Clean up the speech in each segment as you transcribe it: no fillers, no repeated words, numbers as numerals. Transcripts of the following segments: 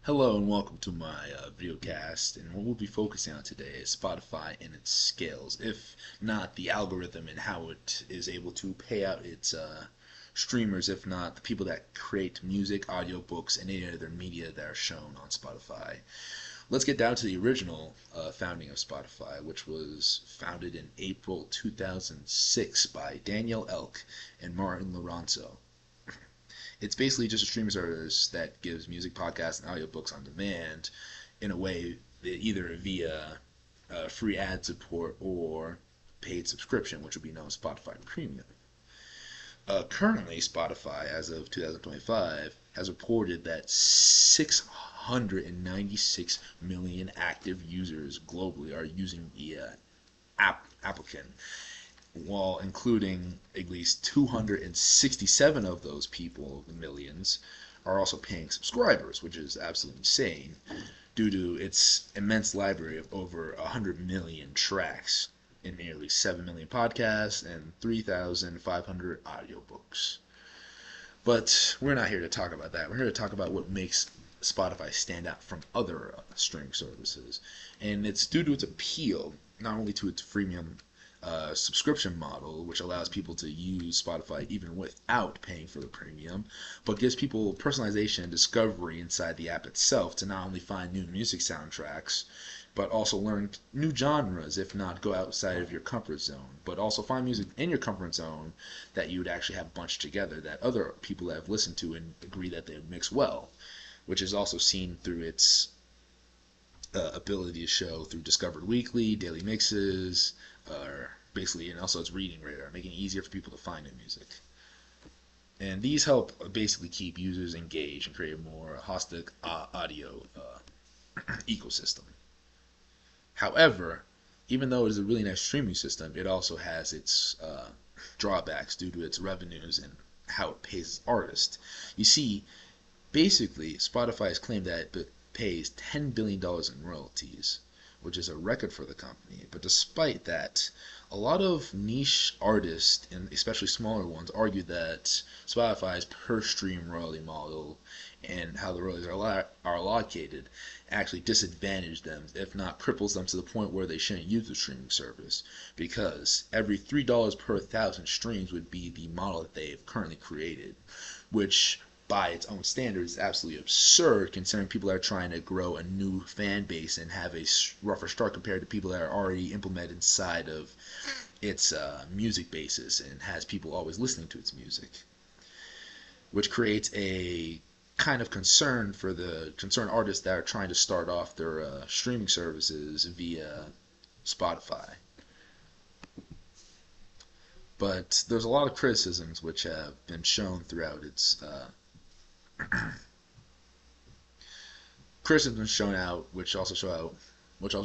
Hello and welcome to my videocast. And what we'll be focusing on today is Spotify and its scales, if not the algorithm and how it is able to pay out its streamers, if not the people that create music, audiobooks, and any other media that are shown on Spotify. Let's get down to the original founding of Spotify, which was founded in April 2006 by Daniel Elk and Martin Lorenzo. It's basically just a streaming service that gives music, podcasts, and audiobooks on demand in a way either via free ad support or paid subscription, which would be known as Spotify Premium. Currently, Spotify, as of 2025, has reported that 696 million active users globally are using the applicant, while including at least 267 of those people, the millions, are also paying subscribers, which is absolutely insane due to its immense library of over 100 million tracks in nearly 7 million podcasts and 3,500 audiobooks. But we're not here to talk about that. We're here to talk about what makes Spotify stand out from other streaming services. And it's due to its appeal, not only to its freemium subscription model, which allows people to use Spotify even without paying for the premium, but gives people personalization and discovery inside the app itself to not only find new music soundtracks, but also learn new genres, if not go outside of your comfort zone, but also find music in your comfort zone that you would actually have bunched together that other people have listened to and agree that they mix well, which is also seen through its ability to show through Discovered Weekly, daily mixes, basically, and also its reading radar, making it easier for people to find new music. And these help basically keep users engaged and create a more holistic audio ecosystem. However, even though it is a really nice streaming system, it also has its drawbacks due to its revenues and how it pays artists. You see, basically, Spotify has claimed that it pays $10 billion in royalties, which is a record for the company. But despite that, a lot of niche artists, and especially smaller ones, argue that Spotify's per stream royalty model and how the royalties are allocated actually disadvantage them, if not cripples them to the point where they shouldn't use the streaming service, because every $3 per 1,000 streams would be the model that they've currently created, which by its own standards is absolutely absurd, considering people are trying to grow a new fan base and have a rougher start compared to people that are already implemented inside of its music basis and has people always listening to its music, which creates a kind of concern for the concerned artists that are trying to start off their streaming services via Spotify. But there's a lot of criticisms which have been shown throughout its criticisms shown out, which also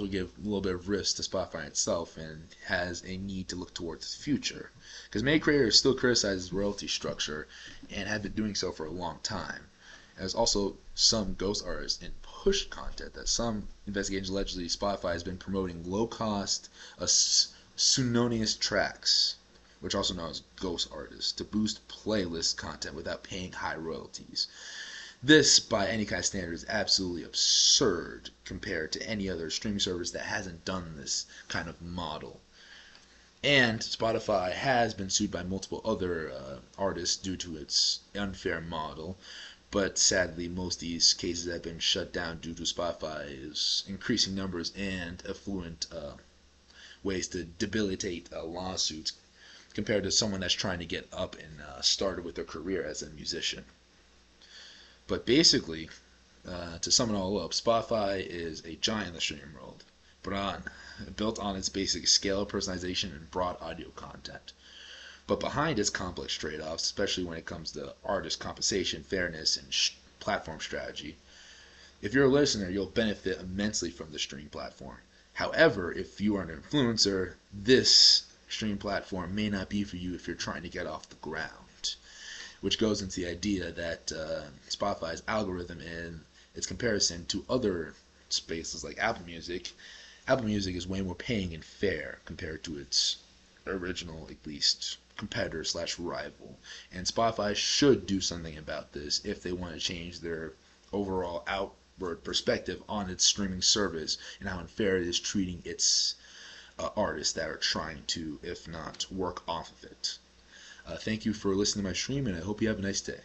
give a little bit of risk to Spotify itself, and has a need to look towards the future. Because many creators still criticize its royalty structure and have been doing so for a long time. There's also some ghost artists and push content that some investigations allegedly Spotify has been promoting low-cost, pseudonymous tracks, which also known as ghost artists, to boost playlist content without paying high royalties. This, by any kind of standard, is absolutely absurd compared to any other streaming service that hasn't done this kind of model. And Spotify has been sued by multiple other artists due to its unfair model, but sadly most of these cases have been shut down due to Spotify's increasing numbers and affluent ways to debilitate lawsuits compared to someone that's trying to get up and started with their career as a musician. But basically, to sum it all up, Spotify is a giant in the streaming world, built on its basic scale, personalization, and broad audio content. But behind its complex trade-offs, especially when it comes to artist compensation, fairness, and platform strategy, if you're a listener, you'll benefit immensely from the streaming platform. However, if you are an influencer, this streaming platform may not be for you if you're trying to get off the ground, which goes into the idea that Spotify's algorithm and its comparison to other spaces like Apple Music is way more paying and fair compared to its original, at least, competitor slash rival. And Spotify should do something about this if they want to change their overall outward perspective on its streaming service and how unfair it is treating its artists that are trying to, if not, work off of it. Thank you for listening to my stream, and I hope you have a nice day.